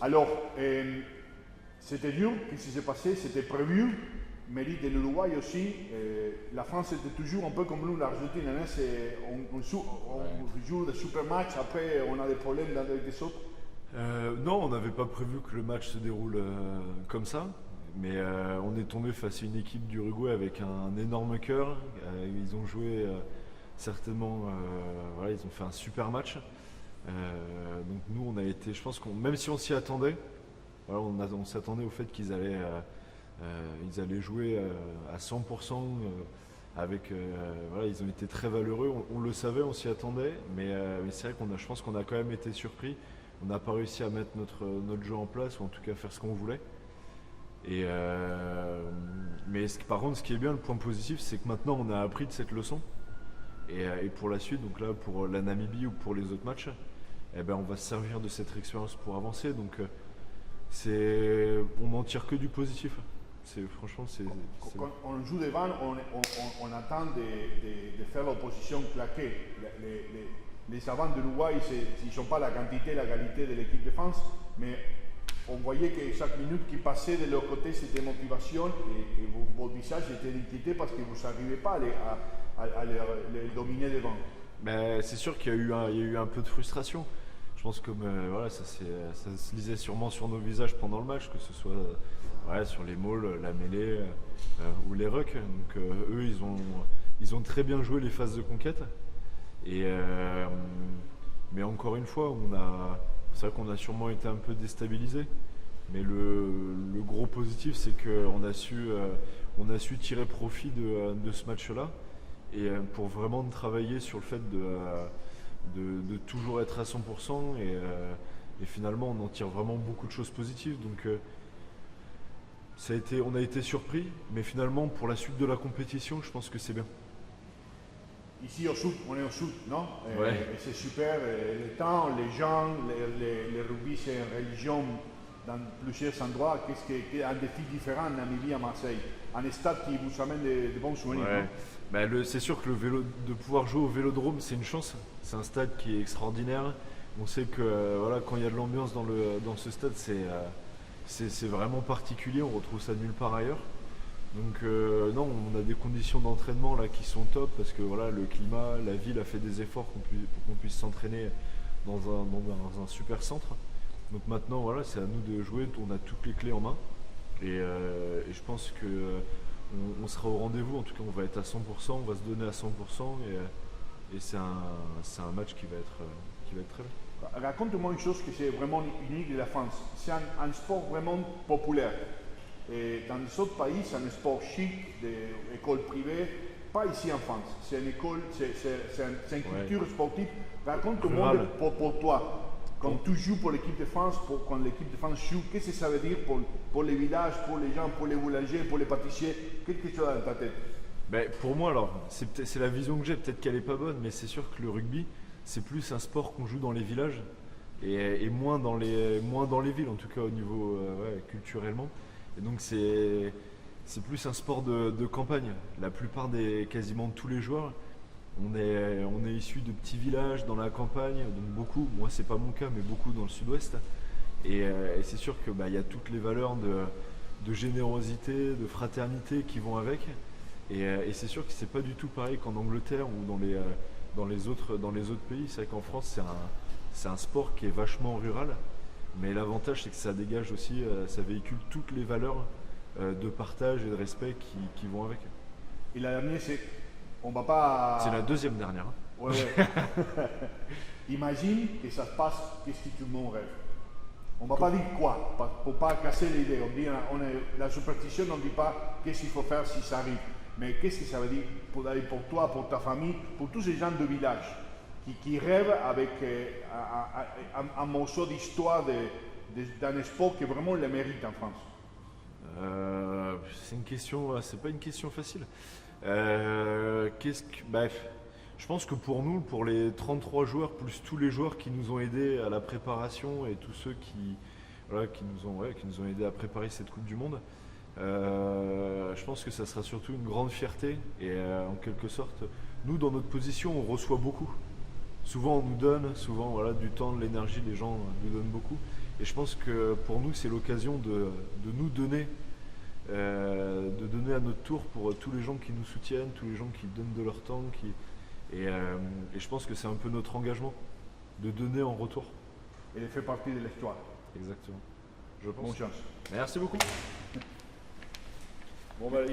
Alors, c'était dur, qu'est-ce qui s'est passé? C'était prévu. Mérite de l'Uruguay aussi. La France était toujours un peu comme nous, l'Argentine. Hein, on joue des super matchs, après on a des problèmes avec des autres. Non, on n'avait pas prévu que le match se déroule comme ça, mais on est tombé face à une équipe d'Uruguay avec un énorme cœur. Ils ont joué certainement, voilà, ils ont fait un super match. Donc nous, on a été, je pense qu'on, même si on s'y attendait, voilà, on s'attendait au fait ils allaient jouer à 100%. Voilà, ils ont été très valeureux. On le savait, on s'y attendait, mais c'est vrai je pense qu'on a quand même été surpris. On n'a pas réussi à mettre notre jeu en place, ou en tout cas faire ce qu'on voulait. Mais par contre, ce qui est bien, le point positif, c'est que maintenant on a appris de cette leçon. Et pour la suite, donc là pour la Namibie ou pour les autres matchs, eh ben, on va se servir de cette expérience pour avancer. Donc on n'en tire que du positif. Franchement, Quand on joue devant, on attend de faire l'opposition claquer. Les avants de l'Uruguay, ils ne sont pas la quantité, la qualité de l'équipe de France, mais on voyait que chaque minute qui passait de leur côté, c'était motivation et votre visage était d'inquiété parce que vous n'arrivez pas à les dominer devant. Ben, c'est sûr qu'il y a eu un peu de frustration. Je pense que voilà, ça se lisait sûrement sur nos visages pendant le match, que ce soit ouais, sur les mauls, la mêlée ou les rucks. Donc eux, ils ont très bien joué les phases de conquête. Mais encore une fois, c'est vrai qu'on a sûrement été un peu déstabilisé. Mais le gros positif, c'est qu'on a su tirer profit de ce match-là et pour vraiment travailler sur le fait de toujours être à 100% et finalement on en tire vraiment beaucoup de choses positives. Donc on a été surpris, mais finalement pour la suite de la compétition, je pense que c'est bien. Ici au sud, on est au sud, non? Ouais. Et c'est super, le temps, les gens, les rugby, c'est une religion dans plusieurs endroits. Qu'est-ce un défi différent en Namibie, à Marseille? Un stade qui vous amène de bons souvenirs. Ouais. Ben, c'est sûr que de pouvoir jouer au Vélodrome, c'est une chance. C'est un stade qui est extraordinaire. On sait que voilà, quand il y a de l'ambiance dans ce stade, c'est vraiment particulier. On retrouve ça nulle part ailleurs. Donc non, on a des conditions d'entraînement là qui sont top parce que voilà, le climat, la ville a fait des efforts pour qu'on puisse s'entraîner dans un super centre. Donc maintenant, voilà, c'est à nous de jouer. On a toutes les clés en main et je pense que on sera au rendez-vous. En tout cas, on va être à 100%, on va se donner à 100% et c'est un match qui va être très bien. Raconte-moi une chose qui c'est vraiment unique de la France. C'est un sport vraiment populaire. Et dans les autres pays, c'est un sport chic, d'école privée. Pas ici en France. C'est une école, c'est une culture sportive. Raconte-moi pour toi. Quand tu joues pour l'équipe de France, quand l'équipe de France joue, qu'est-ce que ça veut dire pour les villages, pour les gens, pour les boulangers, pour les pâtissiers? Qu'est-ce que tu as dans ta tête? Ben, pour moi, alors, c'est la vision que j'ai, peut-être qu'elle n'est pas bonne, mais c'est sûr que le rugby, c'est plus un sport qu'on joue dans les villages et moins dans les villes, en tout cas au niveau culturellement. Et donc c'est plus un sport de campagne. La plupart quasiment tous les joueurs, on est issus de petits villages dans la campagne, donc beaucoup, moi c'est pas mon cas, mais beaucoup dans le sud-ouest. Et c'est sûr que y a toutes les valeurs de générosité, de fraternité qui vont avec. Et c'est sûr que c'est pas du tout pareil qu'en Angleterre ou dans les autres pays. C'est vrai qu'en France c'est un sport qui est vachement rural. Mais l'avantage, c'est que ça dégage aussi, ça véhicule toutes les valeurs de partage et de respect qui vont avec. Et la dernière, on va pas. C'est la deuxième dernière. Hein. Ouais. Imagine que ça se passe, qu'est-ce que tout le monde rêve. On ne va pas dire quoi, pour ne pas casser l'idée. La superstition, on ne dit pas qu'est-ce qu'il faut faire si ça arrive. Mais qu'est-ce que ça veut dire pour toi, pour ta famille, pour tous ces gens de village qui rêvent avec un morceau d'histoire d'un sport qui vraiment le mérite en France? C'est une question, c'est pas une question facile. Je pense que pour nous, pour les 33 joueurs, plus tous les joueurs qui nous ont aidés à la préparation et tous ceux qui nous ont aidés à préparer cette Coupe du Monde, je pense que ça sera surtout une grande fierté et en quelque sorte, nous dans notre position, on reçoit beaucoup. souvent on nous donne, souvent voilà, du temps, de l'énergie, les gens nous donnent beaucoup. Et je pense que pour nous, c'est l'occasion de nous donner, de donner à notre tour pour tous les gens qui nous soutiennent, tous les gens qui donnent de leur temps. Et je pense que c'est un peu notre engagement de donner en retour. Et de faire partie de l'histoire. Exactement. Je pense. Bonne chance. Merci beaucoup. Bon, ben,